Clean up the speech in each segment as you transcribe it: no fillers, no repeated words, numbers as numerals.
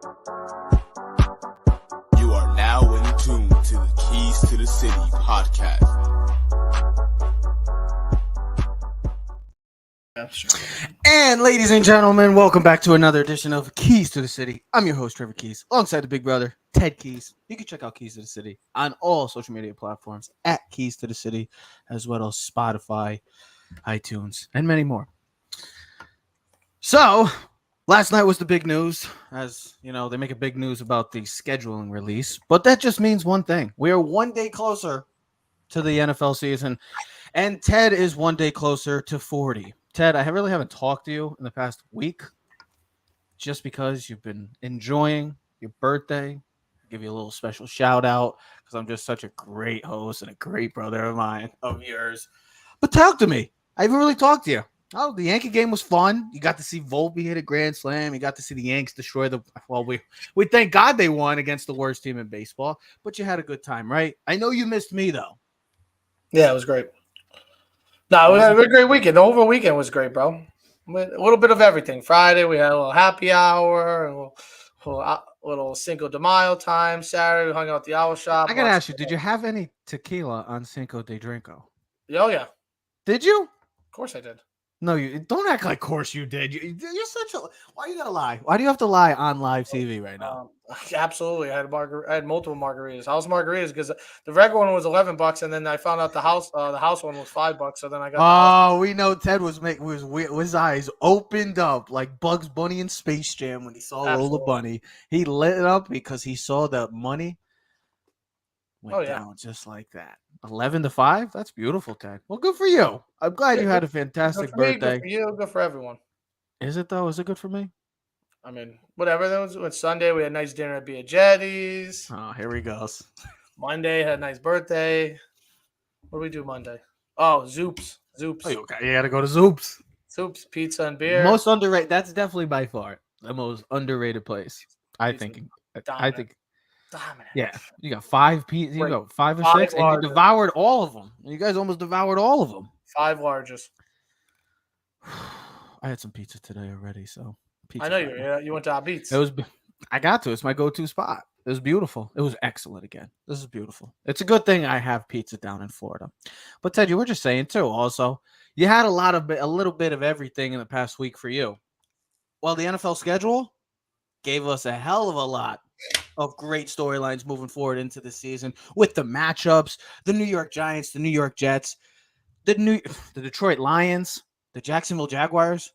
You are now in tune to the Keys to the City podcast. And ladies and gentlemen, welcome back to another edition of Keys to the City. I'm your host, Trevor Keys, alongside the big brother, Ted Keys. You can check out Keys to the City on all social media platforms at Keys to the City, as well as Spotify, iTunes, and many more. So, last night was the big news. As you know, they make a big news about the scheduling release, but that just means one thing. We are one day closer to the NFL season, and Ted is one day closer to 40. Ted, I really haven't talked to you in the past week just because you've been enjoying your birthday. I'll give you a little special shout out because I'm just such a great host and a great brother of mine, of yours. But talk to me. I haven't really talked to you. Oh, the Yankee game was fun. You got to see Volpe hit a grand slam. You got to see the Yanks destroy the. Well, we thank God they won against the worst team in baseball. But you had a good time, right? I know you missed me though. Yeah, it was great. No, we had a great weekend. The whole weekend was great, bro. A little bit of everything. Friday, we had a little happy hour, a little Cinco de Mayo time. Saturday, we hung out at the owl shop. I got to ask you, did you have any tequila on Cinco de Drinko? Oh, yeah. Did you? Of course I did. No, you don't act like course you did. You're such a. Why you gotta lie? Why do you have to lie on live TV right now? Absolutely, I had multiple margaritas. House margaritas because the regular one was $11, and then I found out the house one was $5. So then I got. Oh, we know Ted was his eyes opened up like Bugs Bunny in Space Jam when he saw Lola Bunny. He lit up because he saw the money went down just like that. 11-5. That's beautiful, Ted. Well, good for you. I'm glad you had a fantastic birthday. Good for you. Good for everyone. Is it though? Is it good for me? I mean, whatever. That was Sunday. We had a nice dinner at Biaggetti's. Oh, here he goes. Monday had a nice birthday. What do we do Monday? Oh, Zoops. Oh, you got to go to Zoops. Zoops, pizza and beer. Most underrated. That's definitely by far the most underrated place. I think. Dominant. Yeah, you got 5 pizzas. You got 5 or 6, and you devoured all of them. You guys almost devoured all of them. 5 largest. I had some pizza today already, so. I know you went to Abit's. It was. I got to. It's my go-to spot. It was beautiful. It was excellent again. This is beautiful. It's a good thing I have pizza down in Florida. But Ted, you were just saying too. Also, you had a little bit of everything in the past week for you. Well, the NFL schedule gave us a hell of a lot of great storylines moving forward into the season with the matchups, the New York Giants, the New York Jets, the Detroit Lions, the Jacksonville Jaguars.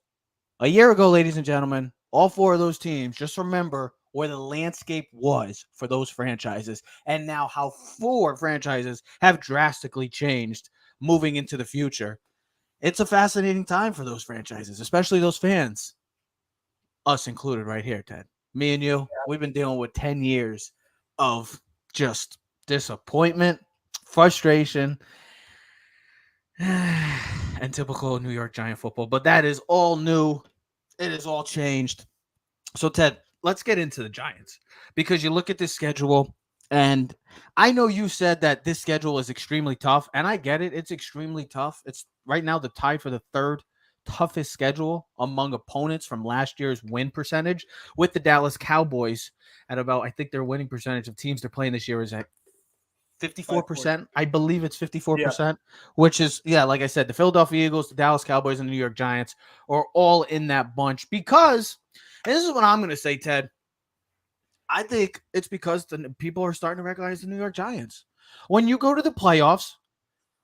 A year ago, ladies and gentlemen, all 4 of those teams, just remember where the landscape was for those franchises and now how 4 franchises have drastically changed moving into the future. It's a fascinating time for those franchises, especially those fans. Us included right here, Ted. Me and you, we've been dealing with 10 years of just disappointment, frustration, and typical New York Giant football. But that is all new. It is all changed. So, Ted, let's get into the Giants because you look at this schedule, and I know you said that this schedule is extremely tough, and I get it. It's extremely tough. It's right now the tie for the 3rd toughest schedule among opponents from last year's win percentage, with the Dallas Cowboys at about, I think their winning percentage of teams they're playing this year is at 54%. I believe it's 54%, which is, like I said, the Philadelphia Eagles, the Dallas Cowboys, and the New York Giants are all in that bunch because, and this is what I'm going to say, Ted, I think it's because the people are starting to recognize the New York Giants. When you go to the playoffs,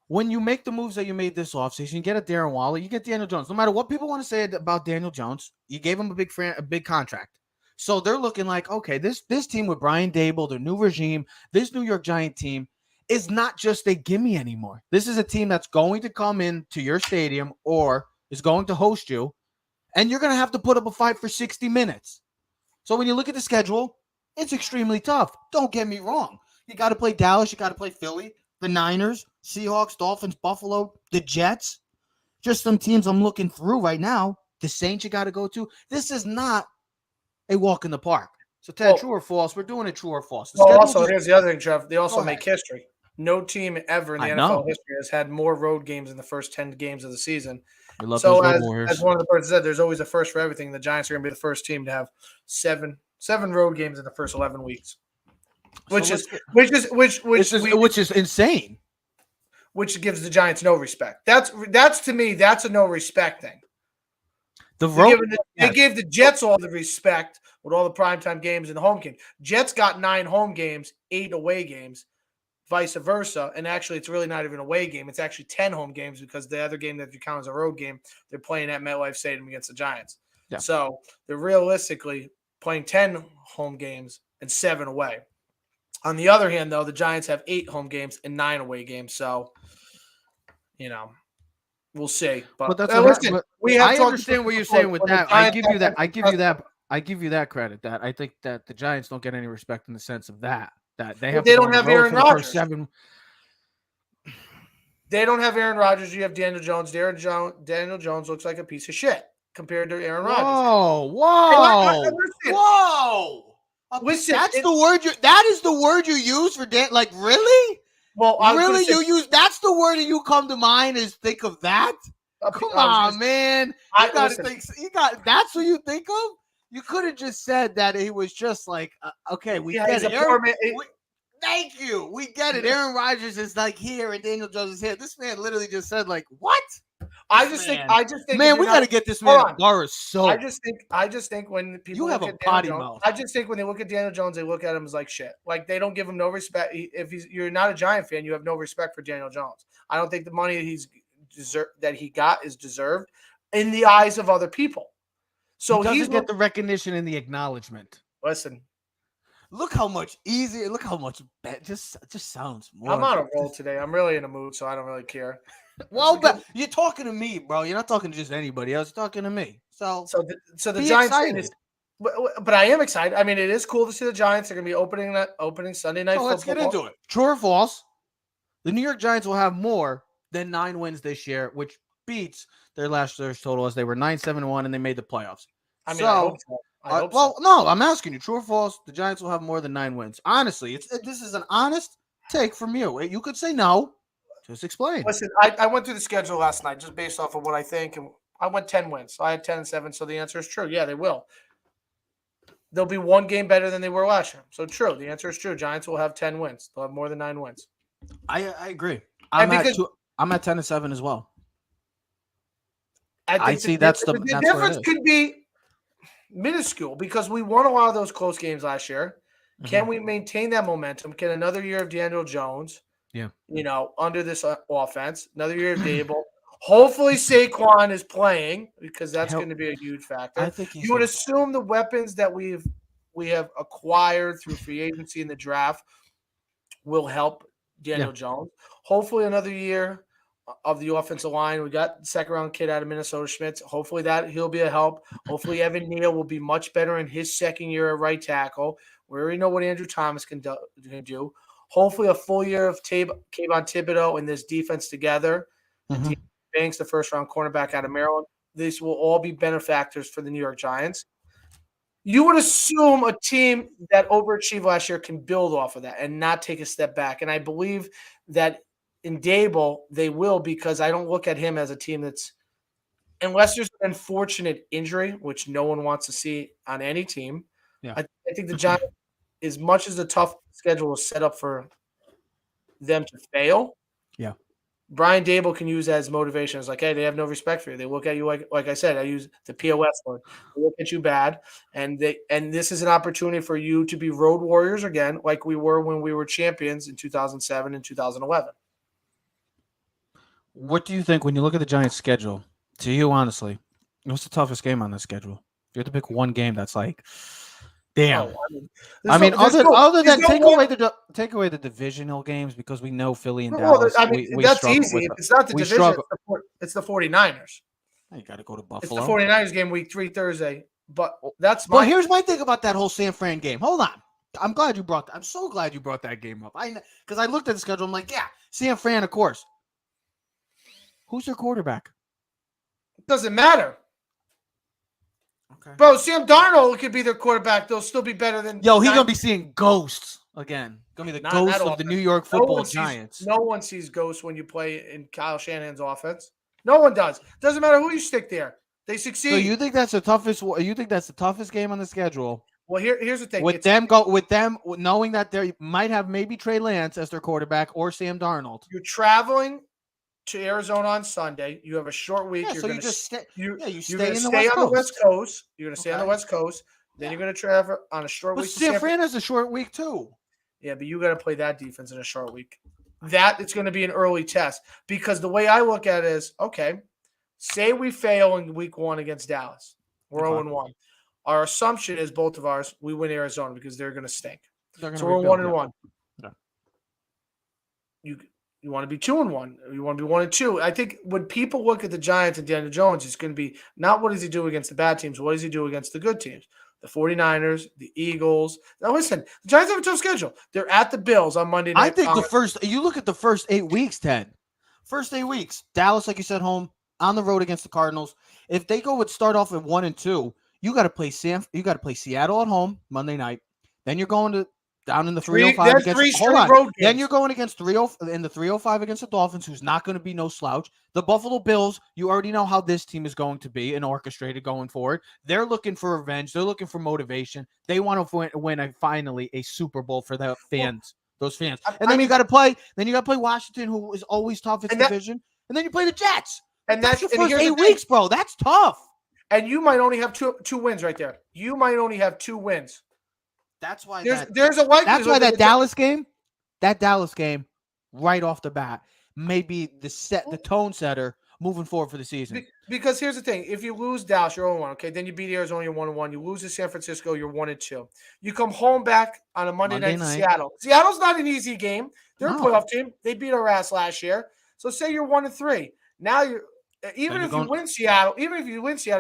when you make the moves that you made this offseason, you get a Darren Waller, you get Daniel Jones. No matter what people want to say about Daniel Jones, you gave him a big contract. So they're looking like, okay, this team with Brian Daboll, the new regime, this New York Giant team is not just a gimme anymore. This is a team that's going to come into your stadium or is going to host you, and you're going to have to put up a fight for 60 minutes. So when you look at the schedule, it's extremely tough. Don't get me wrong. You got to play Dallas. You got to play Philly, the Niners, Seahawks, Dolphins, Buffalo, the Jets. Just some teams I'm looking through right now. The Saints you got to go to. This is not a walk in the park. So, Ted, true or false? We're doing it true or false. Here's the other thing, Jeff. They also make history. No team ever in the NFL history has had more road games in the first 10 games of the season. So, as one of the persons said, there's always a first for everything. The Giants are going to be the first team to have 7 7 road games in the first 11 weeks, which So is let's- which which is insane. gives the Giants no respect. That's to me, that's a no respect thing. The They, road, they gave the Jets all the respect with all the primetime games and the home games. Jets got 9 home games, 8 away games, vice versa. And actually, it's really not even an away game. It's actually 10 home games because the other game that you count as a road game, they're playing at MetLife Stadium against the Giants. Yeah. So they're realistically playing 10 home games and 7 away. On the other hand, though, the Giants have 8 home games and 9 away games. So, we'll see. But that's listen, we have I talked understand about what you're before, saying with when the that. I Giants give you that. have I give you that credit. That I think that the Giants don't get any respect in the sense of that they have. They to go don't on the have road Aaron for the first Rodgers. 7. They don't have Aaron Rodgers. You have Daniel Jones. Daniel Jones looks like a piece of shit compared to Aaron Rodgers. Whoa! Listen, Whoa! Listen, That's the word you. That is the word you use for Dan. Like really? well, I was gonna Really? say- You use that's the word that you come to mind is think of that? Come on, man. You gotta listen. think. You got. That's what you think of. You could have just said that he was just like, okay, we Yeah, get he's it. a poor man. Thank you. We get it. Aaron Rodgers is like here and Daniel Jones is here. This man literally just said like, what? I just think. Man, we got to get this man Hold a on. bar soap. I just think when people You have look a at Daniel potty Jones, mouth. I just think when they look at Daniel Jones, they look at him as like shit. Like they don't give him no respect. If you're not a Giant fan, you have no respect for Daniel Jones. I don't think the money that he got is deserved in the eyes of other people. So he doesn't he's get the recognition and the acknowledgement. listen. Look how much easier. Look how much better. Just sounds more. I'm on a roll today. I'm really in a mood, so I don't really care. Well, but you're talking to me, bro. You're not talking to just anybody else. You're talking to me. So the be Giants excited. is, but I am excited. I mean, it is cool to see the Giants. They're going to be opening Sunday night football. Let's get into it. True or false? The New York Giants will have more than 9 wins this year, which beats their last year's total as they were 9-7-1 and they made the playoffs. I mean, I hope so. Well, no, I'm asking you, true or false? The Giants will have more than 9 wins. Honestly, this is an honest take from you. You could say no. Just explain. Listen, I went through the schedule last night just based off of what I think, and I went 10 wins. So I had 10-7, so the answer is true. Yeah, they will. They'll be 1 game better than they were last year. So true. The answer is true. Giants will have 10 wins. They'll have more than 9 wins. I agree. I'm at 10-7 as well. I see that's the difference could be minuscule because we won a lot of those close games last year. Mm-hmm. Can we maintain that momentum? Can another year of Daniel Jones, under this offense, another year of Dable? Hopefully Saquon is playing because that's going to be a huge factor. I think you would assume the weapons that we have acquired through free agency in the draft will help Daniel Jones. Hopefully another year of the offensive line. We got the second-round kid out of Minnesota, Schmitz. Hopefully he'll be a help. Hopefully Evan Neal will be much better in his second year at right tackle. We already know what Andrew Thomas can do. Hopefully a full year of Kayvon Thibodeau and this defense together. Mm-hmm. Banks, the first-round cornerback out of Maryland. These will all be benefactors for the New York Giants. You would assume a team that overachieved last year can build off of that and not take a step back. And I believe that in Dable, they will, because I don't look at him as a team that's, unless there's an unfortunate injury, which no one wants to see on any team. Yeah. I think the Giants, as much as the tough schedule is set up for them to fail, Brian Dable can use that as motivation. It's like, hey, they have no respect for you. They look at you like I said, I use the POS word. They look at you bad, and this is an opportunity for you to be road warriors again, like we were when we were champions in 2007 and 2011. What do you think when you look at the Giants' schedule? To you, honestly, what's the toughest game on this schedule? If you have to pick one game that's like, damn. Other than take away the divisional games, because we know Philly and Dallas. That's easy. If it's not the division, it's the 49ers. You got to go to Buffalo. It's the 49ers game week 3 Thursday. But here's my thing about that whole San Fran game. Hold on. I'm glad you brought that. I'm so glad you brought that game up. Because I looked at the schedule. I'm like, yeah, San Fran, of course. Who's their quarterback? It doesn't matter. Okay. Bro, Sam Darnold could be their quarterback. They'll still be better than. Yo, he's going to be seeing ghosts again. Going to be the ghost of the New York football Giants. No one sees ghosts when you play in Kyle Shanahan's offense. No one does. Doesn't matter who you stick there. They succeed. So you think that's the toughest? You think that's the toughest game on the schedule? Well, here's the thing. With them knowing that they might have maybe Trey Lance as their quarterback or Sam Darnold. You're traveling to Arizona on Sunday. You have a short week. Yeah, you're so going you to just stay. you're Yeah, you going stay to in the stay West on the West Coast. Coast. You're going to stay on the Okay. West Coast. Then Yeah. you're going to travel on a short But week. to San Fran has a short week too. Yeah, but you got to play that defense in a short week. That is going to be an early test because the way I look at it is, okay, say we fail in week 1 against Dallas. We're Okay. 0-1. Our assumption is both of ours, we win Arizona because they're going to stink. They're So we're 1-1. Yeah. You want to be 2-1. You want to be 1-2. I think when people look at the Giants and Daniel Jones, it's going to be not what does he do against the bad teams, what does he do against the good teams? The 49ers, the Eagles. Now listen, the Giants have a tough schedule. They're at the Bills on Monday night. I think you look at the first 8 weeks, Ted. First 8 weeks, Dallas, like you said, home on the road against the Cardinals. If they start off at 1-2, you got to play Seattle at home Monday night. Then you're going down in the 305 against. Hold on. Then you're going against 30 in the 305 against the Dolphins, who's not going to be no slouch. The Buffalo Bills, you already know how this team is going to be and orchestrated going forward. They're looking for revenge. They're looking for motivation. They want to win finally a Super Bowl for the fans. Those fans. And then you got to play. Then you got to play Washington, who is always tough in division. And then you play the Jets. And that's your first 8 weeks, bro. That's tough. And you might only have two wins right there. You might only have 2 wins. That's why there's a likelihood. That's why that Dallas game, right off the bat, may be the tone setter moving forward for the season. Because here's the thing: if you lose Dallas, you're 0-1. Okay, then you beat Arizona, you're 1-1. You lose to San Francisco, you're 1-2. You come home back on a Monday night to Seattle. Seattle's not an easy game. They're a playoff team. They beat our ass last year. So say you're 1-3. Now you're even if you win Seattle,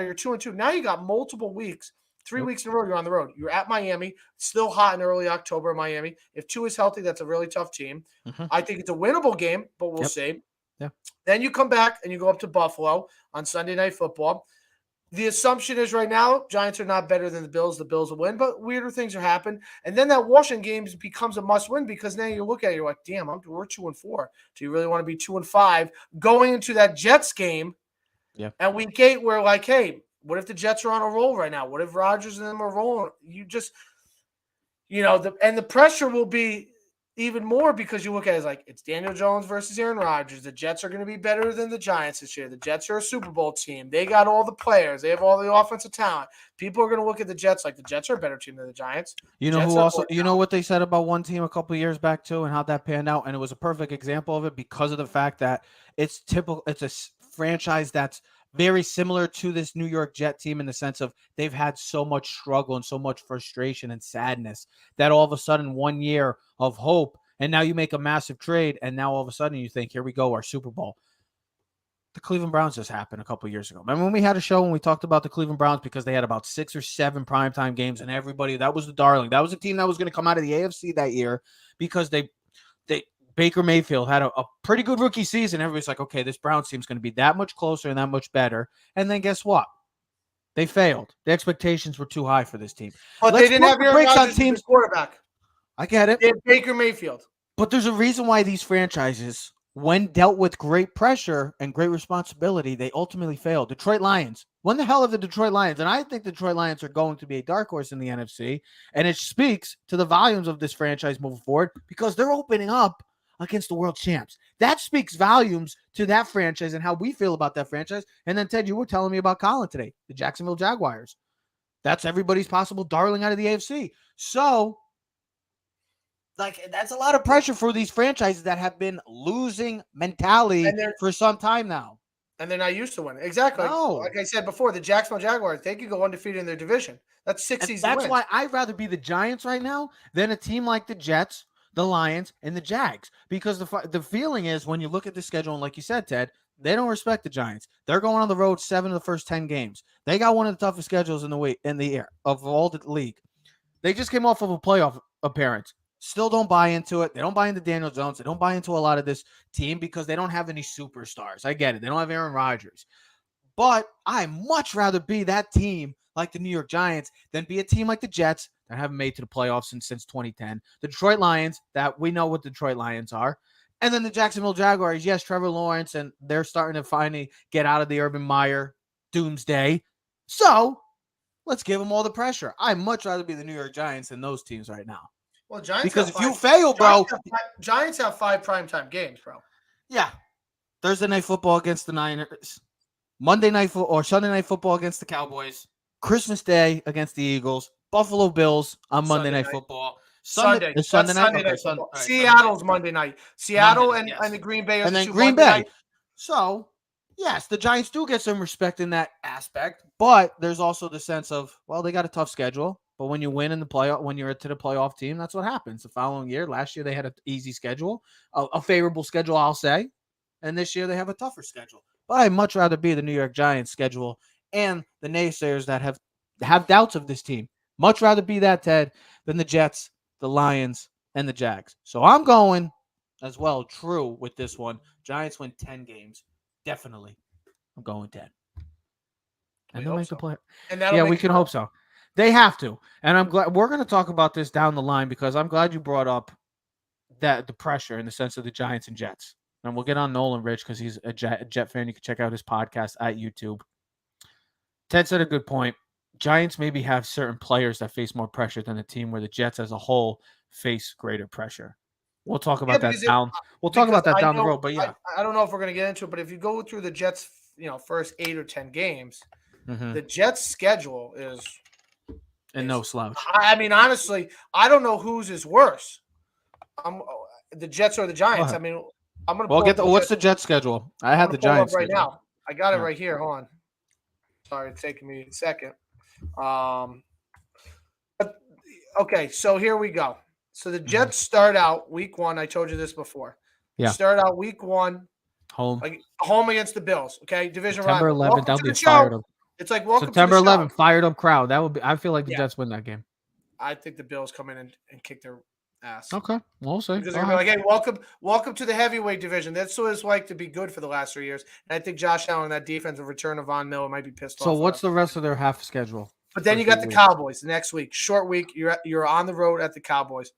you're 2-2. Now you got multiple weeks. 3 weeks in a row, you're on the road. You're at Miami, still hot in early October in Miami. If Tua is healthy, that's a really tough team. Mm-hmm. I think it's a winnable game, but we'll see. Yeah. Then you come back and you go up to Buffalo on Sunday Night Football. The assumption is right now, Giants are not better than the Bills. The Bills will win, but weirder things are happening. And then that Washington game becomes a must-win because now you look at it, you're like, damn, we're 2-4. Do you really want to be 2-5 going into that Jets game? Yeah. And week 8, we're like, hey, what if the Jets are on a roll right now? What if Rodgers and them are rolling? The pressure will be even more because you look at it as like it's Daniel Jones versus Aaron Rodgers. The Jets are going to be better than the Giants this year. The Jets are a Super Bowl team. They got all the players. They have all the offensive talent. People are going to look at the Jets like the Jets are a better team than the Giants. You know who also? You know what they said about one team a couple of years back too, and how that panned out, and it was a perfect example of it because of the fact that it's typical. It's a franchise that's very similar to this New York Jet team in the sense of they've had so much struggle and so much frustration and sadness that all of a sudden 1 year of hope and now you make a massive trade and now all of a sudden you think, here we go, our Super Bowl. The Cleveland Browns just happened a couple of years ago. Remember when we had a show when we talked about the Cleveland Browns because they had about 6 or 7 primetime games and everybody, that was the darling. That was a team that was going to come out of the AFC that year because Baker Mayfield had a pretty good rookie season. Everybody's like, okay, this Browns team's going to be that much closer and that much better. And then guess what? They failed. The expectations were too high for this team. But they didn't have Aaron Rodgers as quarterback. I get it. They had Baker Mayfield. But there's a reason why these franchises, when dealt with great pressure and great responsibility, they ultimately failed. Detroit Lions. When the hell are the Detroit Lions? And I think the Detroit Lions are going to be a dark horse in the NFC. And it speaks to the volumes of this franchise moving forward because they're opening up against the world champs. That speaks volumes to that franchise and how we feel about that franchise. And then, Ted, you were telling me about Colin today, the Jacksonville Jaguars. That's everybody's possible darling out of the AFC. So, that's a lot of pressure for these franchises that have been losing mentality for some time now. And they're not used to winning. Exactly. No. Like I said before, the Jacksonville Jaguars, they could go undefeated in their division. That's 6 seasons. That's why I'd rather be the Giants right now than a team like the Jets, the Lions, and the Jags. Because the feeling is when you look at the schedule, and like you said, Ted, they don't respect the Giants. They're going on the road 7 of the first 10 games. They got one of the toughest schedules in the air of all the league. They just came off of a playoff appearance. Still don't buy into it. They don't buy into Daniel Jones. They don't buy into a lot of this team because they don't have any superstars. I get it. They don't have Aaron Rodgers. But I'd much rather be that team like the New York Giants than be a team like the Jets that haven't made to the playoffs since 2010. The Detroit Lions, that we know what the Detroit Lions are. And then the Jacksonville Jaguars, yes, Trevor Lawrence, and they're starting to finally get out of the Urban Meyer doomsday. So let's give them all the pressure. I'd much rather be the New York Giants than those teams right now. Well, Giants Because have if you five- fail, bro, Giants have 5 primetime games, bro. yeah, Thursday night football against the Niners, Monday night or Sunday night football against the Cowboys, Christmas Day against the Eagles, Buffalo Bills on Monday night football. Sunday. That's Sunday night. night Okay, football. all right, Seattle's Monday night. Seattle Monday night, and the Green Bay are and the then two Green Monday Bay. night. So, yes, the Giants do get some respect in that aspect, but there's also the sense of, well, they got a tough schedule, but when you win in the playoff, when you're to the playoff team, that's what happens. The following year, last year they had an easy schedule, a favorable schedule, I'll say, and this year they have a tougher schedule. But I'd much rather be the New York Giants schedule and the naysayers that have doubts of this team. Much rather be that, Ted, than the Jets, the Lions, and the Jags. So I'm going as well, true, with this one. Giants win 10 games. Definitely. I'm going 10. And they'll make the play. Yeah, we can hope so. They have to. And I'm glad we're going to talk about this down the line because I'm glad you brought up that the pressure in the sense of the Giants and Jets. And we'll get on Nolan Rich because he's a Jet fan. You can check out his podcast at YouTube. Ted said a good point. Giants maybe have certain players that face more pressure than the team where the Jets as a whole face greater pressure. We'll talk about that down. We'll talk about that down the road. But yeah, I don't know if we're going to get into it. But if you go through the Jets, first 8 or 10 games, the Jets' schedule is no slouch. I mean, honestly, I don't know whose is worse. The Jets or the Giants. I mean, I'm going to. Well, what's the Jets' schedule? I had the Giants right now. I got it right here. Hold on. Sorry, it's taking me a second. Okay, so here we go. So the Jets start out week 1. I told you this before. Yeah. Start out week 1 home against the Bills. Okay, division September rival. 11th. That'll be fired up. It's like welcome September to the 11th. Fired up crowd. That would be. I feel like the Jets win that game. I think the Bills come in and kick their ass. Okay, we'll see. Because they're gonna be like, hey, welcome to the heavyweight division. That's what it's like to be good for the last 3 years. And I think Josh Allen, that defensive return of Von Miller, might be pissed off. So what's the rest of their half schedule? But then you got the Cowboys the next week. Short week. You're on the road at the Cowboys.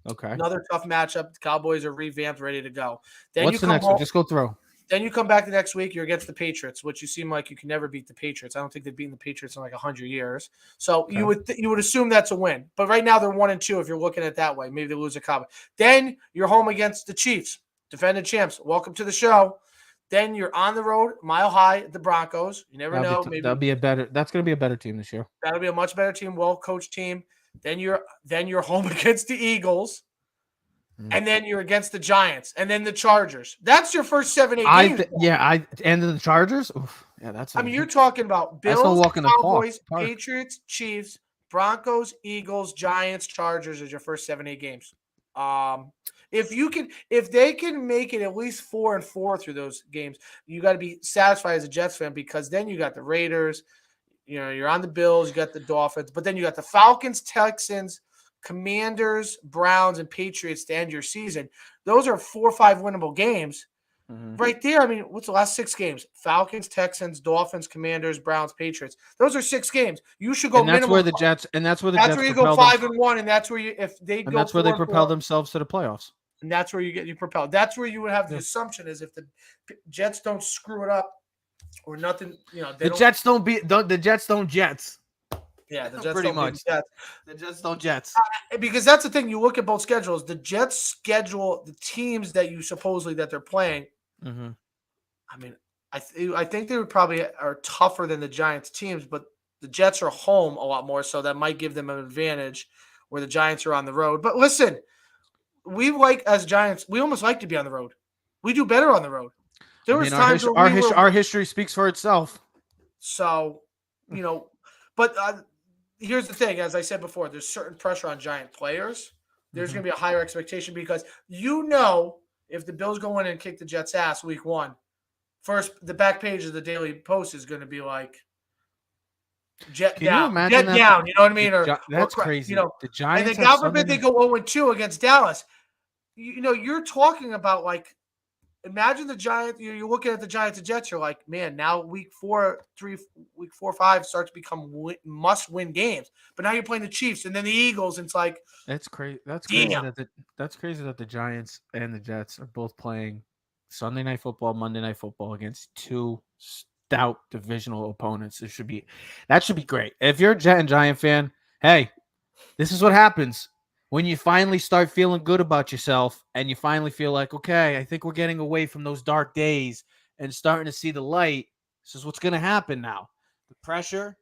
Okay. Another tough matchup. The Cowboys are revamped, ready to go. Then what's the next one? Just go through. Then you come back the next week. You're against the Patriots, which you seem like you can never beat the Patriots. I don't think they've beaten the Patriots in like 100 years. So you would assume that's a win. But right now they're 1-2 if you're looking at it that way. Maybe they lose a Cowboy. Then you're home against the Chiefs, defending champs. Welcome to the show. Then you're on the road, mile high at the Broncos. You never know. Maybe that's going to be a better team this year. That'll be a much better team, well-coached team. Then you're home against the Eagles. And then you're against the Giants, and then the Chargers. That's your first 7-8 games. And the Chargers. Oof. Yeah, that's. I mean, you're talking about Bills, Cowboys, Patriots, Chiefs, Broncos, Eagles, Giants, Chargers as your first 7-8 games. If they can make it at least 4-4 through those games, you got to be satisfied as a Jets fan because then you got the Raiders. You're on the Bills, you got the Dolphins, but then you got the Falcons, Texans, Commanders, Browns, and Patriots to end your season. Those are 4 or 5 winnable games right there. I mean, what's the last 6 games? Falcons, Texans, Dolphins, Commanders, Browns, Patriots. Those are 6 games. You should go. And that's where the Jets. And that's where the Jets. That's where you go 5-1, and that's where that's where they propel themselves to the playoffs. And that's where you propelled. That's where you would have the assumption is if the Jets don't screw it up or nothing. The Jets don't beat. The Jets don't Jets. Yeah, the Jets pretty don't much. Jets. The Jets don't Jets. Because that's the thing. You look at both schedules. The Jets schedule the teams that you supposedly that they're playing. Mm-hmm. I mean, I think they would probably are tougher than the Giants teams, but the Jets are home a lot more, so that might give them an advantage where the Giants are on the road. But listen, as Giants, we almost like to be on the road. We do better on the road. There was times our history speaks for itself. So, but here's the thing. As I said before, there's certain pressure on Giant players. There's going to be a higher expectation because if the Bills go in and kick the Jets' ass week 1, first the back page of the Daily Post is going to be like Jet down. You know what I mean? That's crazy. The Giants, and then God forbid they go 0-2 against Dallas. You're talking about like. Imagine the Giants. You're looking at the Giants and Jets. You're like, man, now week 4, 5 starts to become must-win games. But now you're playing the Chiefs and then the Eagles, and it's like that's crazy. That's crazy. That's crazy that the Giants and the Jets are both playing Sunday Night Football, Monday Night Football against 2 without divisional opponents. That should be great. If you're a Jet and Giant fan, hey, this is what happens when you finally start feeling good about yourself and you finally feel like, okay, I think we're getting away from those dark days and starting to see the light. This is what's going to happen now. The pressure,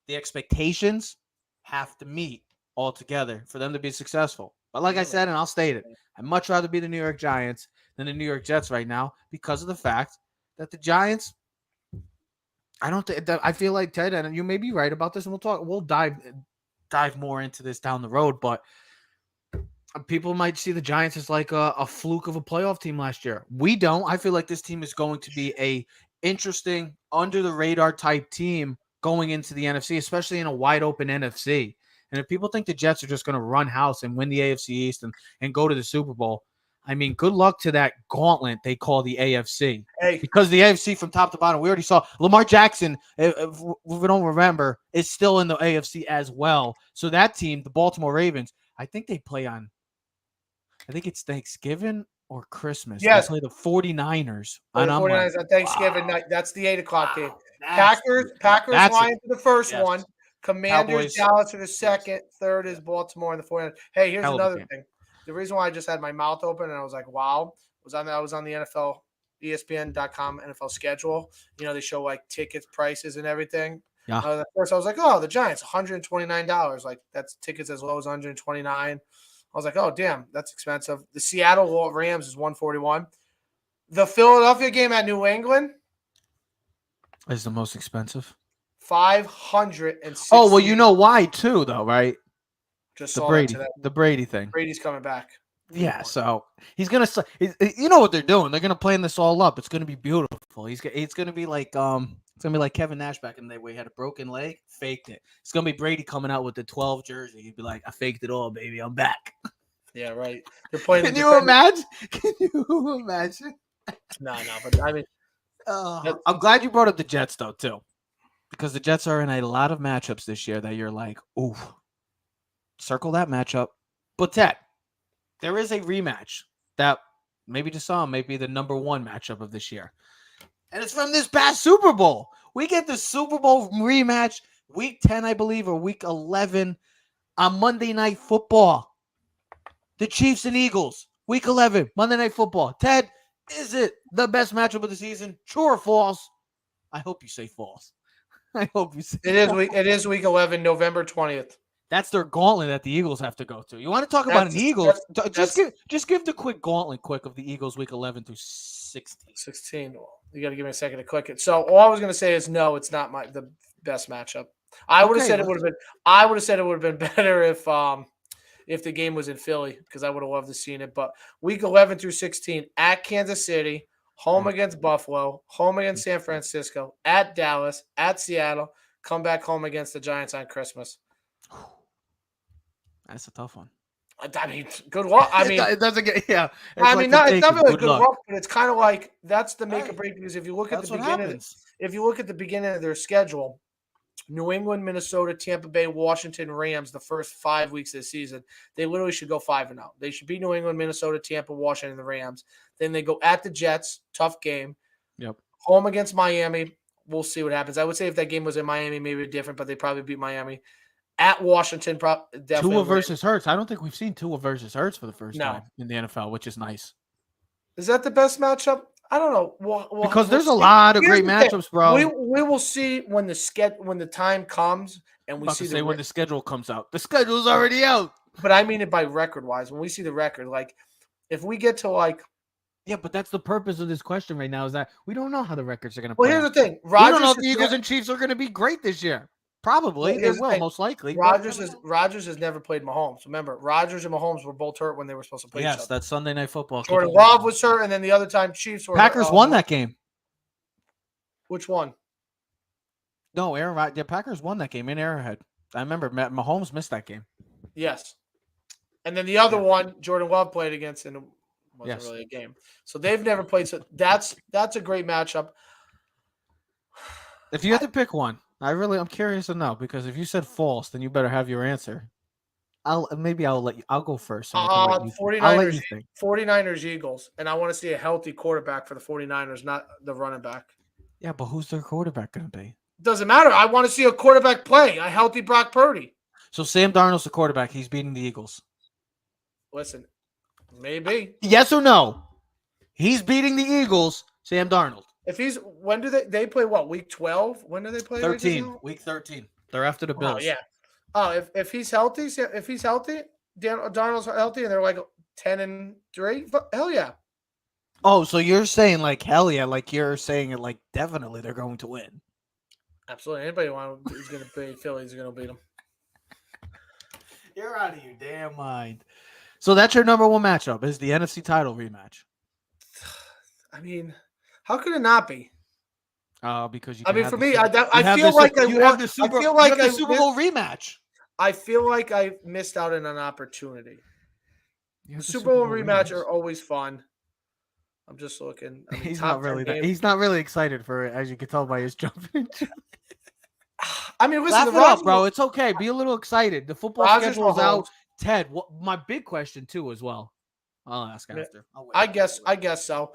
the expectations have to meet all together for them to be successful. But like I said, and I'll state it, I'd much rather be the New York Giants than the New York Jets right now because of the fact that the Giants, I feel like, Ted, and you may be right about this, and we'll dive more into this down the road, but people might see the Giants as like a fluke of a playoff team last year. We don't. I feel like this team is going to be a interesting, under the radar type team going into the NFC, especially in a wide open NFC. And if people think the Jets are just going to run house and win the AFC East and go to the Super Bowl, I mean, good luck to that gauntlet they call the AFC. Hey. Because the AFC from top to bottom, we already saw Lamar Jackson, if we don't remember, is still in the AFC as well. So that team, the Baltimore Ravens, I think they play on, I think it's Thanksgiving or Christmas. Yes. They play the 49ers. And 49ers on Thanksgiving night. That's the 8 o'clock game. Packers Lions for the first one. Commanders, Cowboys, Dallas for the second. Third is Baltimore and the 49ers. Hey, here's another thing. The reason why I just had my mouth open and I was like, wow, I was on the NFL, ESPN.com NFL schedule. You know, they show like tickets, prices, and everything. Yeah. At first, I was like, oh, the Giants, $129. Like, that's tickets as low as $129. I was like, oh, damn, that's expensive. The Seattle Rams is $141. The Philadelphia game at New England is the most expensive. $560. Oh, well, you know why too, though, right? Just the Brady thing. Brady's coming back. Yeah, so he's gonna. You know what they're doing? They're gonna plan this all up. It's gonna be beautiful. It's gonna be like It's gonna be like Kevin Nash back in the day where he had a broken leg, faked it. It's gonna be Brady coming out with the 12 jersey. He'd be like, "I faked it all, baby. I'm back." Yeah, right. They're playing. Can you imagine? Can you imagine? No, but I mean, I'm glad you brought up the Jets though too, because the Jets are in a lot of matchups this year that you're like, ooh. Circle that matchup. But Ted, there is a rematch that maybe to some may be the number one matchup of this year. And it's from this past Super Bowl. We get the Super Bowl rematch week 10, I believe, or week 11 on Monday Night Football. The Chiefs and Eagles, week 11, Monday Night Football. Ted, is it the best matchup of the season? True or false? I hope you say false. I hope you say false. It is week 11, November 20th. That's their gauntlet that the Eagles have to go to. You want to talk about an Eagles? Just give the quick gauntlet of the Eagles week 11 through 16. 16. You got to give me a second to click it. So all I was going to say is no, it's not the best matchup. I would have said it would have been better if the game was in Philly because I would have loved to seen it. But week 11 through 16 at Kansas City, home against Buffalo, home against San Francisco, at Dallas, at Seattle, come back home against the Giants on Christmas. That's a tough one. I mean, good luck. I mean, it doesn't get. Yeah, it's not really good luck, but it's kind of like that's the make or break because if you look at the beginning of their schedule, New England, Minnesota, Tampa Bay, Washington, Rams, the first 5 weeks of the season, they literally should go 5-0. They should beat New England, Minnesota, Tampa, Washington, the Rams. Then they go at the Jets, tough game. Yep. Home against Miami. We'll see what happens. I would say if that game was in Miami, maybe different, but they probably beat Miami. At Washington, definitely. Tua versus Hurts. I don't think we've seen Tua versus Hurts for the first time in the NFL, which is nice. Is that the best matchup? I don't know. Because there's a lot of great matchups, bro. We will see when the time comes and we see when the schedule comes out. The schedule's already out. But I mean it by record wise. When we see the record, like if we get to like. Yeah, but that's the purpose of this question right now is that we don't know how the records are going to play. Well, here's the thing. We don't know if the Eagles and Chiefs are going to be great this year. Probably. They will, most likely. Rodgers has never played Mahomes. Remember, Rodgers and Mahomes were both hurt when they were supposed to play each other. Yes, that's Sunday Night Football. Jordan Love was hurt, and then the other time Chiefs were Packers won that game. Which one? No, Aaron Rodgers. The Packers won that game in Arrowhead. I remember Mahomes missed that game. Yes. And then the other one, Jordan Love played against, and it wasn't really a game. So they've never played. So that's a great matchup. If you had to pick one, I'm curious to know because if you said false, then you better have your answer. I'll let you. I'll go first. 49ers Eagles, and I want to see a healthy quarterback for the 49ers, not the running back. Yeah, but who's their quarterback going to be? Doesn't matter. I want to see a quarterback play, a healthy Brock Purdy. So Sam Darnold's the quarterback. He's beating the Eagles. Listen, maybe. Yes or no? He's beating the Eagles, Sam Darnold. If he's when do they play what, week 12? When do they play? 13. Week 13. They're after the Bills. Oh, yeah. Oh, if he's healthy, Darnold's healthy and they're like 10-3, hell yeah. Oh, so you're saying like hell yeah, like you're saying it like definitely they're going to win. Absolutely. Anybody who's going to beat Philly is going to beat them. You're out of your damn mind. So that's your number one matchup is the NFC title rematch. I mean, how could it not be? Because you. I mean, have for the me, Super- I have feel the like Super- I you want. have the Super. I feel like you have I the Super Bowl rematch. I feel like I missed out on an opportunity. You have The the Super Bowl rematch rematch. are always fun. I'm just looking. I mean, He's top not really. 10 games. He's not really excited for it, as you can tell by his jumping. I mean, listen, Laugh the it up, Rodgers, bro. It's okay. Be a little excited. The football Rodgers schedule is out. Mahomes. Ted, what my big question too as well. I'll ask Yeah, after. I'll wait. I guess so.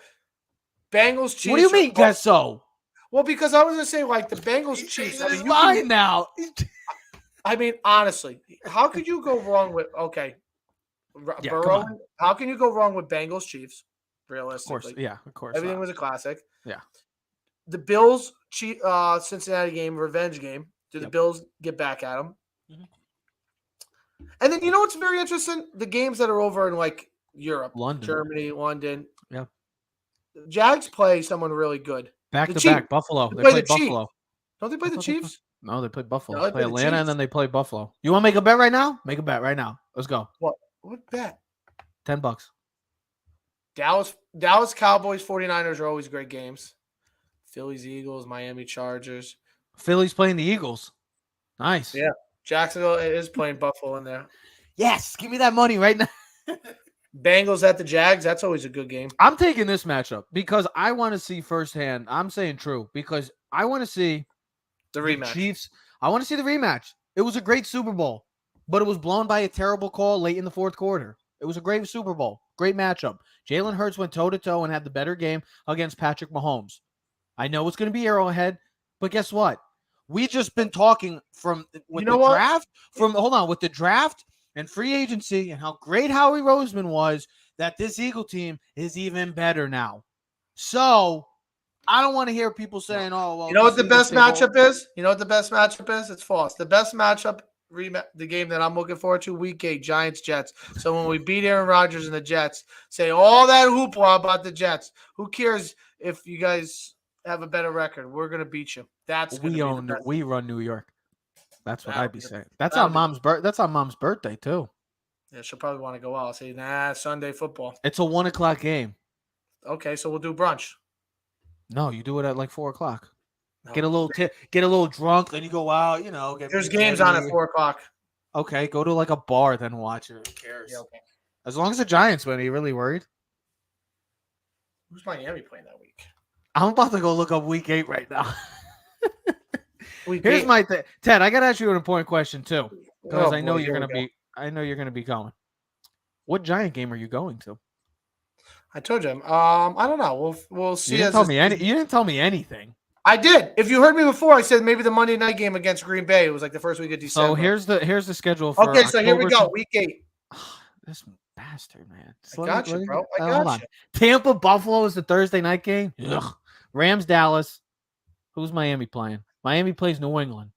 Bengals Chiefs. What do you mean, guess so? Well, because I was gonna say like the Bengals He's Chiefs. changing I his mean, mind now. I mean, honestly, how could you go wrong with Yeah, Burrow? come on. How can you go wrong with Bengals Chiefs? Of course, Realistically, yeah, of course. everything not. was a classic. Yeah. The Bills Cincinnati game, revenge game. Do the Yep. Bills get back at them? Mhm. And then you know what's very interesting? The games that are over in like Europe, London. Germany, London. Yeah. The Jags play someone really good. Back The to Chiefs. back, Buffalo. They They play played the Chiefs. Buffalo. Don't they play the Chiefs? No, they played Buffalo. No, they play play the Atlanta, and Chiefs. then they play Buffalo. You want to make a bet right now? Make a bet right now. Let's go. What bet? $10. Dallas Cowboys 49ers are always great games. Phillies Eagles, Miami Chargers. Philly's playing the Eagles. Nice. Yeah. Jacksonville is playing Buffalo in there. Yes. Give me that money right now. Bengals at the Jags. That's always a good game. I'm taking this matchup because I want to see firsthand. I'm saying true because I want to see The rematch. Chiefs. I want to see the rematch. It was a great Super Bowl, but it was blown by a terrible call late in the fourth quarter. It was a great Super Bowl. Great matchup. Jalen Hurts went toe-to-toe and had the better game against Patrick Mahomes. I know it's going to be Arrowhead, but guess what? We just been talking with the draft and free agency and how great Howie Roseman was that this Eagle team is even better now. So I don't want to hear people saying, "Oh, well." You know what the best matchup is? You know what the best matchup is? It's false. The best matchup, the game that I'm looking forward to, Week 8, Giants-Jets. So when we beat Aaron Rodgers and the Jets, say all that hoopla about the Jets. Who cares if you guys have a better record? We're gonna beat you. That's gonna be the best. we run New York. That's what That'll I'd be be the- saying. That's that'll on be- mom's That's on mom's birthday too. Yeah, she'll probably want to go out. I'll say, nah, Sunday football. It's a 1:00 game. Okay, so we'll do brunch. No, you do it at like 4:00. No. Get a little drunk, then you go out. There's games on at 4:00. Okay, go to like a bar, then watch it. Who cares? Yeah, okay. As long as the Giants win, are you really worried? Who's Miami playing that week? I'm about to go look up Week 8 right now. Week Here's 8. my thing, Ted. I gotta ask you an important question too, because Oh, I know boy, you're here we gonna go. be. I know you're gonna be going. What Giant game are you going to? I told you. I don't know. We'll see. You didn't tell me any. You didn't tell me anything. I did. If you heard me before, I said maybe the Monday night game against Green Bay. It was like the first week of December. So here's the schedule for. Okay, so here we October go. Week 8. This bastard, man. I got you, bro. I hold got on. you. Tampa Buffalo is the Thursday night game. Ugh. Rams Dallas. Who's Miami playing? Miami plays New England.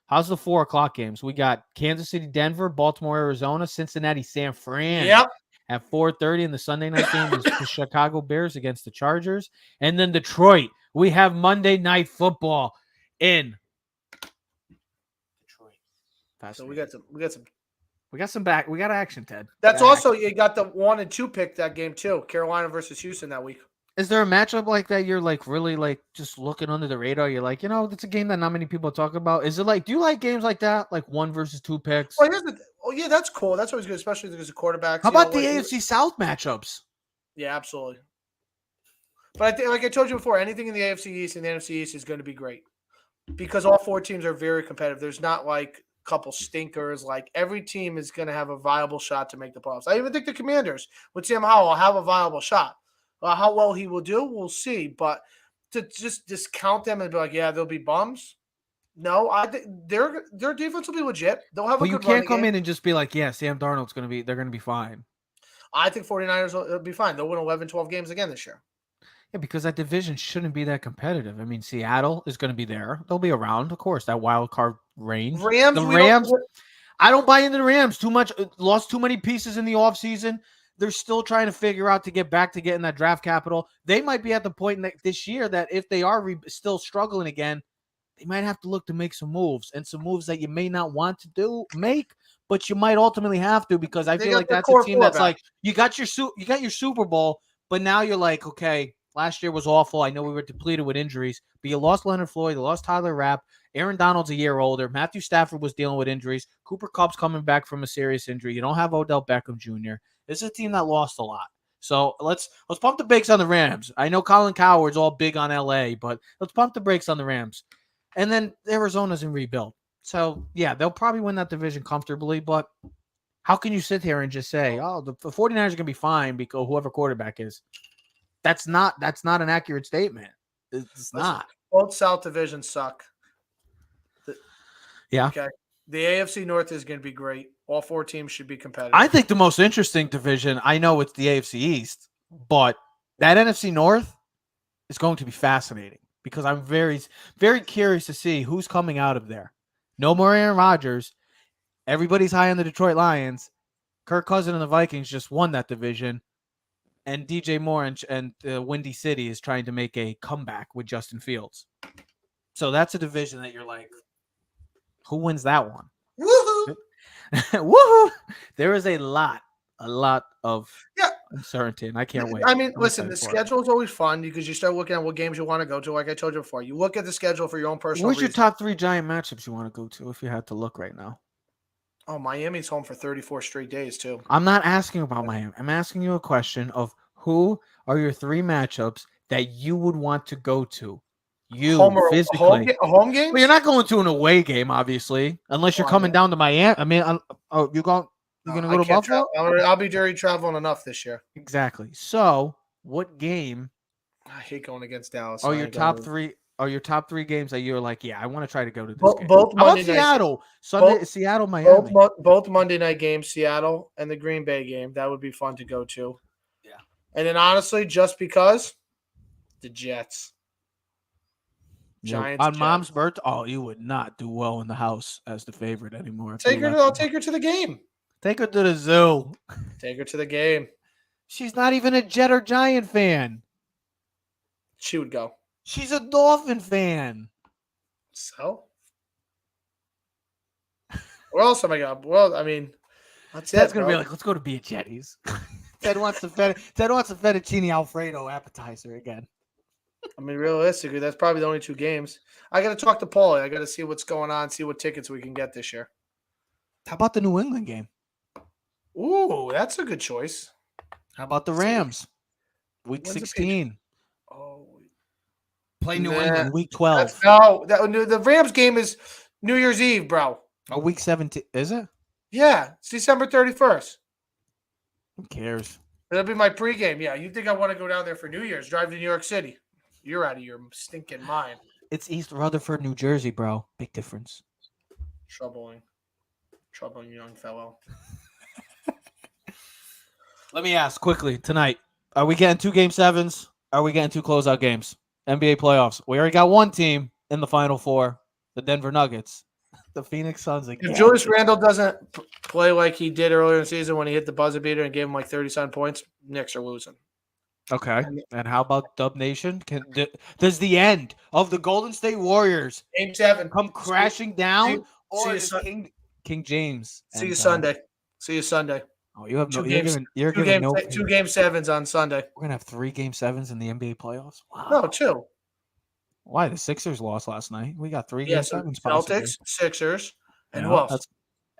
How's the 4:00 games? We got Kansas City, Denver, Baltimore, Arizona, Cincinnati, San Fran. Yep. At 4:30, and the Sunday night game is the Chicago Bears against the Chargers, and then Detroit. We have Monday Night Football in Detroit. So we got some. We got action, Ted. That's also you got the 1 and 2 pick that game too. Carolina versus Houston that week. Is there a matchup like that you're like really like just looking under the radar? You're like, that's a game that not many people talk about. Is it like, do you like games like that? Like 1 versus 2 picks? Well, yeah, that's cool. That's always good, especially because the quarterbacks. How about the AFC South matchups? Yeah, absolutely. But I think, like I told you before, anything in the AFC East and the NFC East is going to be great because all 4 teams are very competitive. There's not like a couple stinkers. Like every team is going to have a viable shot to make the playoffs. I even think the Commanders with Sam Howell have a viable shot. How well he will do, we'll see. But to just discount them and be like, yeah, they'll be bums. No, I think their defense will be legit. They'll have a But you good can't running come game. in and just be like, yeah, Sam Darnold's they're gonna be fine. I think 49ers will be fine. They'll win 11, 12 games again this year. Yeah, because that division shouldn't be that competitive. I mean, Seattle is going to be there. They'll be around, of course, that wild card range. Rams, The Rams, I don't buy into the Rams too much. Lost too many pieces in the offseason. They're still trying to figure out to get back to getting that draft capital. They might be at the point this year that if they are still struggling again, they might have to look to make some moves, and some moves that you may not want to make, but you might ultimately have to, because I feel like that's a team that's like, you got your Super Bowl, but now you're like, okay, last year was awful. I know we were depleted with injuries, but you lost Leonard Floyd, you lost Tyler Rapp, Aaron Donald's a year older, Matthew Stafford was dealing with injuries, Cooper Kupp's coming back from a serious injury. You don't have Odell Beckham Jr. This is a team that lost a lot. So let's pump the brakes on the Rams. I know Colin Cowherd's all big on LA, but let's pump the brakes on the Rams. And then Arizona's in rebuild. So, yeah, they'll probably win that division comfortably, but how can you sit here and just say, oh, the 49ers are going to be fine because whoever quarterback is? That's not an accurate statement. It's not. Both South divisions suck. Yeah. Okay. The AFC North is going to be great. All 4 teams should be competitive. I think the most interesting division, I know it's the AFC East, but that NFC North is going to be fascinating because I'm very, very curious to see who's coming out of there. No more Aaron Rodgers. Everybody's high on the Detroit Lions. Kirk Cousins and the Vikings just won that division. And DJ Moore and Windy City is trying to make a comeback with Justin Fields. So that's a division that you're like, who wins that one? Woohoo! Woohoo! There is a lot of uncertainty, and I can't wait. I mean, listen, the schedule is always fun because you start looking at what games you want to go to. Like I told you before, you look at the schedule for your own personal What's your reasons. top 3 Giant matchups you want to go to if you had to look right now? Oh, Miami's home for 34 straight days, too. I'm not asking about Miami. I'm asking you a question of who are your 3 matchups that you would want to go to? Physically. A home game? Well, you're not going to an away game, obviously, unless you're coming down to Miami. I mean, you're going to go to Buffalo? I'll be dirty traveling enough this year. Exactly. So, what game? I hate going against Dallas. Are your top 3 games that you're like, yeah, I want to try to go to this game? Both How about Monday Seattle? Sunday, Seattle, Miami. Both Monday night games, Seattle and the Green Bay game. That would be fun to go to. Yeah. And then honestly, just because the Jets. Giants on Mom's birthday. Oh, you would not do well in the house as the favorite anymore. I'll take her to the game. Take her to the zoo. Take her to the game. She's not even a Jet or Giant fan. She would go. She's a Dolphin fan. So? Where else am I going? Well, I mean, that's going to be like, let's go to Be a Jetties. Ted wants the fettuccine Alfredo appetizer again. I mean, realistically, that's probably the only 2 games. I got to talk to Paulie. I got to see what's going on, see what tickets we can get this year. How about the New England game? Ooh, that's a good choice. How about the Rams? Week 16. Oh, play New England week 12. The Rams game is New Year's Eve, bro. Oh, week 17. Is it? Yeah, it's December 31st. Who cares? That'll be my pregame. Yeah, you think I want to go down there for New Year's? Drive to New York City. You're out of your stinking mind. It's East Rutherford, New Jersey, bro. Big difference. Troubling young fellow. Let me ask quickly tonight. Are we getting 2 Game 7s? Are we getting 2 closeout games? NBA playoffs. We already got 1 team in the Final 4, the Denver Nuggets. The Phoenix Suns again. If Julius Randle doesn't play like he did earlier in the season when he hit the buzzer beater and gave him like 37 points, Knicks are losing. Okay. And how about Dub Nation? Does the end of the Golden State Warriors Game 7 come crashing down? Or see you King James? See you Sunday. Oh, you have no. 2 games. You're 2 giving games. 2 Game 7s on Sunday. We're gonna have 3 Game 7s in the NBA playoffs. Wow. No, 2. Why? The Sixers lost last night. We got 3 Game 7s. Celtics, Sixers, and who else?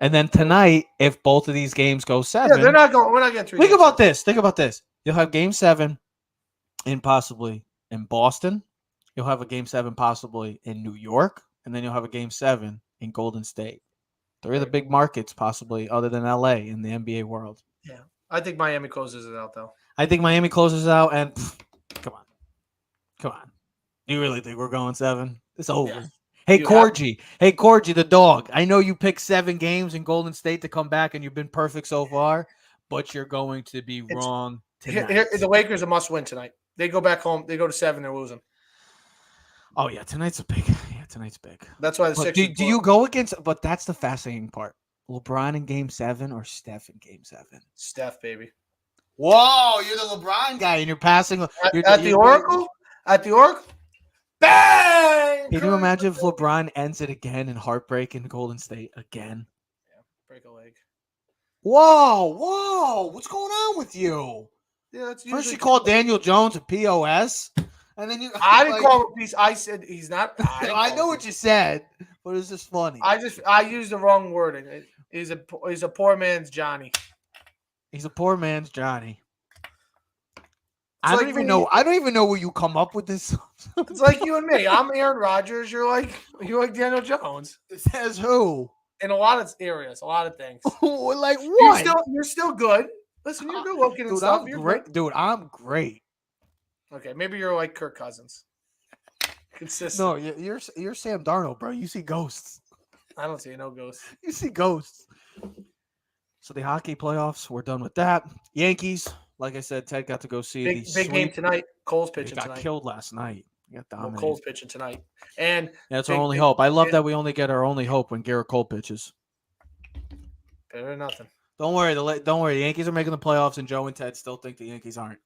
And then tonight, if both of these games go 7, they're not going. We're not getting 3. Think about this. You'll have Game 7 possibly in Boston. You'll have a Game 7 possibly in New York, and then you'll have a Game 7 in Golden State. 3 of the big markets, possibly, other than LA in the NBA world. Yeah, I think Miami closes it out, though. I think Miami closes out, and come on. You really think we're going 7? It's over. Yes. Hey, You have- Corgi, the dog. I know you picked 7 games in Golden State to come back, and you've been perfect so far, but you're going to be wrong tonight. The Lakers are must win tonight. They go back home. They go to 7. They're losing. Oh yeah, tonight's big. That's why the But Sixers. do you go against? But that's the fascinating part. LeBron in Game 7 or Steph in Game 7? Steph, baby. Whoa, you're the LeBron guy, and you're passing At the Oracle. At the Oracle. Bang! Can you imagine if LeBron ends it again in heartbreak in Golden State again? Break a leg. Whoa, what's going on with you? Yeah, that's First usually. you called Daniel Jones a POS, and then you. I didn't call him a piece. I said he's not. I know what you said, but it's just funny. I used the wrong wording. He's a poor man's Johnny. He's a poor man's Johnny. It's I like don't even when know. I don't even know where you come up with this. It's like you and me. I'm Aaron Rodgers. You're like Daniel Jones. It says who? In a lot of areas, a lot of things. Like what? You're still good. Listen, you're good looking and Dude, stuff. I'm You're great. good. Dude, I'm great. Okay, maybe you're like Kirk Cousins. Consistent. No, you're Sam Darnold, bro. You see ghosts. I don't see no ghosts. You see ghosts. So the hockey playoffs, we're done with that. Yankees, like I said, Ted got to go see Big game tonight. Cole's They pitching got tonight. killed last night. He got Well, dominated. Cole's pitching tonight. And That's our big- only big- hope. I love yeah. that we only get our only hope when Garrett Cole pitches. better than nothing. Don't worry. Don't worry. The Yankees are making the playoffs, and Joe and Ted still think the Yankees aren't.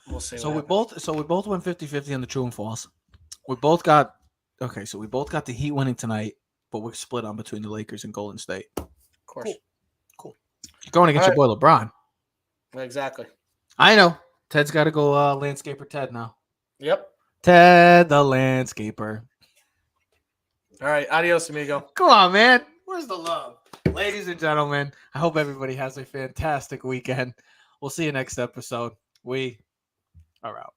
We'll see. So what we happens. both went 50-50 on the true and false. We both got so we both got the Heat winning tonight, but we're split on between the Lakers and Golden State. Of course. Cool. You're going against your boy LeBron. Exactly. I know. Ted's got to go landscaper Ted now. Yep. Ted the landscaper. All right. Adios, amigo. Come on, man. Where's the love? Ladies and gentlemen, I hope everybody has a fantastic weekend. We'll see you next episode. We are out.